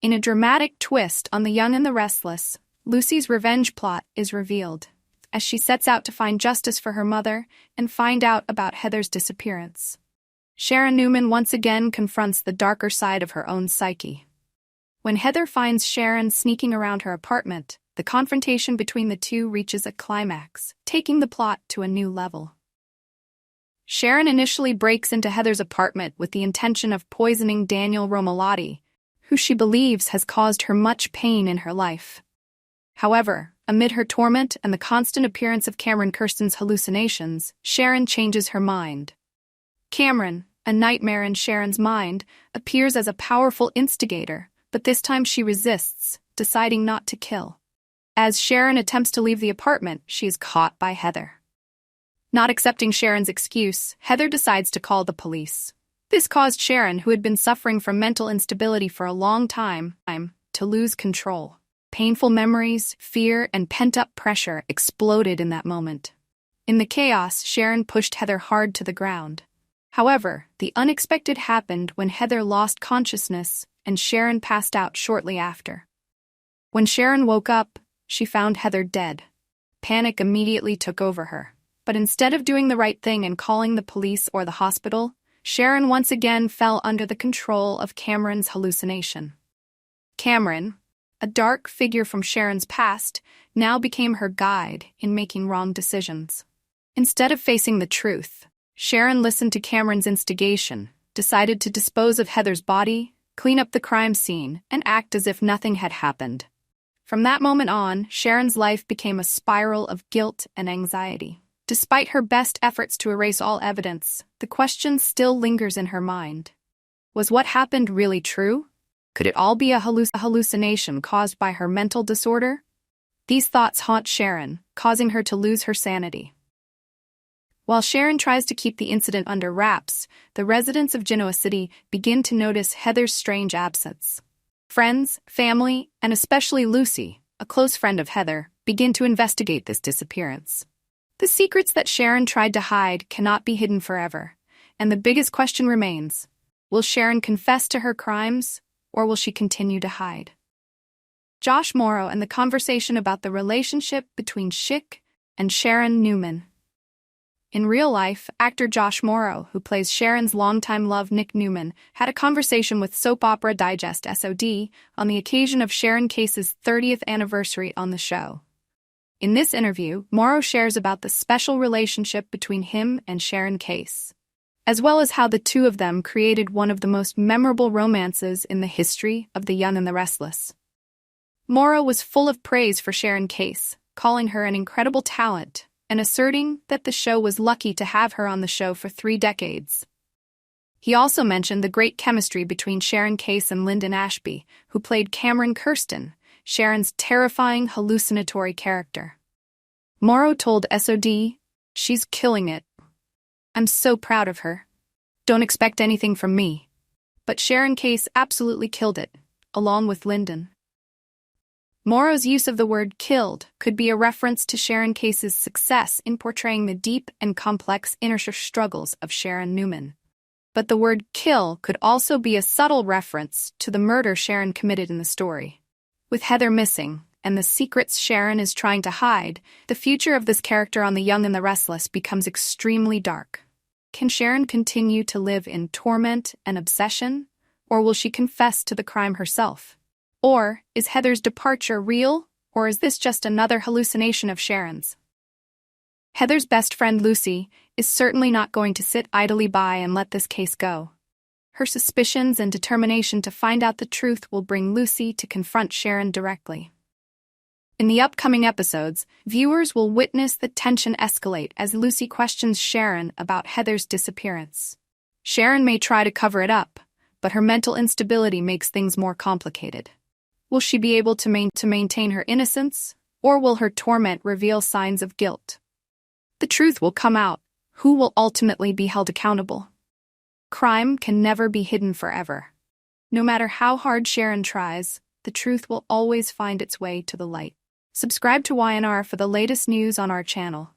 In a dramatic twist on The Young and the Restless, Lucy's revenge plot is revealed, as she sets out to find justice for her mother and find out about Heather's disappearance. Sharon Newman once again confronts the darker side of her own psyche. When Heather finds Sharon sneaking around her apartment, the confrontation between the two reaches a climax, taking the plot to a new level. Sharon initially breaks into Heather's apartment with the intention of poisoning Daniel Romalotti, who she believes has caused her much pain in her life. However, amid her torment and the constant appearance of Cameron Kirsten's hallucinations, Sharon changes her mind. Cameron, a nightmare in Sharon's mind, appears as a powerful instigator, but this time she resists, deciding not to kill. As Sharon attempts to leave the apartment, she is caught by Heather. Not accepting Sharon's excuse, Heather decides to call the police. This caused Sharon, who had been suffering from mental instability for a long time, to lose control. Painful memories, fear, and pent-up pressure exploded in that moment. In the chaos, Sharon pushed Heather hard to the ground. However, the unexpected happened when Heather lost consciousness and Sharon passed out shortly after. When Sharon woke up, she found Heather dead. Panic immediately took over her. But instead of doing the right thing and calling the police or the hospital, Sharon once again fell under the control of Cameron's hallucination. Cameron, a dark figure from Sharon's past, now became her guide in making wrong decisions. Instead of facing the truth, Sharon listened to Cameron's instigation, decided to dispose of Heather's body, clean up the crime scene, and act as if nothing had happened. From that moment on, Sharon's life became a spiral of guilt and anxiety. Despite her best efforts to erase all evidence, the question still lingers in her mind. Was what happened really true? Could it all be a hallucination caused by her mental disorder? These thoughts haunt Sharon, causing her to lose her sanity. While Sharon tries to keep the incident under wraps, the residents of Genoa City begin to notice Heather's strange absence. Friends, family, and especially Lucy, a close friend of Heather, begin to investigate this disappearance. The secrets that Sharon tried to hide cannot be hidden forever, and the biggest question remains: will Sharon confess to her crimes, or will she continue to hide? Josh Morrow and the conversation about the relationship between Schick and Sharon Newman. In real life, actor Josh Morrow, who plays Sharon's longtime love Nick Newman, had a conversation with Soap Opera Digest (SOD) on the occasion of Sharon Case's 30th anniversary on the show. In this interview, Morrow shares about the special relationship between him and Sharon Case, as well as how the two of them created one of the most memorable romances in the history of The Young and the Restless. Morrow was full of praise for Sharon Case, calling her an incredible talent and asserting that the show was lucky to have her on the show for 3 decades. He also mentioned the great chemistry between Sharon Case and Lyndon Ashby, who played Cameron Kirsten, Sharon's terrifying hallucinatory character. Morrow told SOD, "She's killing it. I'm so proud of her. Don't expect anything from me." But Sharon Case absolutely killed it, along with Lyndon. Morrow's use of the word killed could be a reference to Sharon Case's success in portraying the deep and complex inner struggles of Sharon Newman. But the word kill could also be a subtle reference to the murder Sharon committed in the story. With Heather missing, and the secrets Sharon is trying to hide, the future of this character on The Young and the Restless becomes extremely dark. Can Sharon continue to live in torment and obsession, or will she confess to the crime herself? Or is Heather's departure real, or is this just another hallucination of Sharon's? Heather's best friend Lucy is certainly not going to sit idly by and let this case go. Her suspicions and determination to find out the truth will bring Lucy to confront Sharon directly. In the upcoming episodes, viewers will witness the tension escalate as Lucy questions Sharon about Heather's disappearance. Sharon may try to cover it up, but her mental instability makes things more complicated. Will she be able to maintain her innocence, or will her torment reveal signs of guilt? The truth will come out. Who will ultimately be held accountable? Crime can never be hidden forever. No matter how hard Sharon tries, the truth will always find its way to the light. Subscribe to YNR for the latest news on our channel.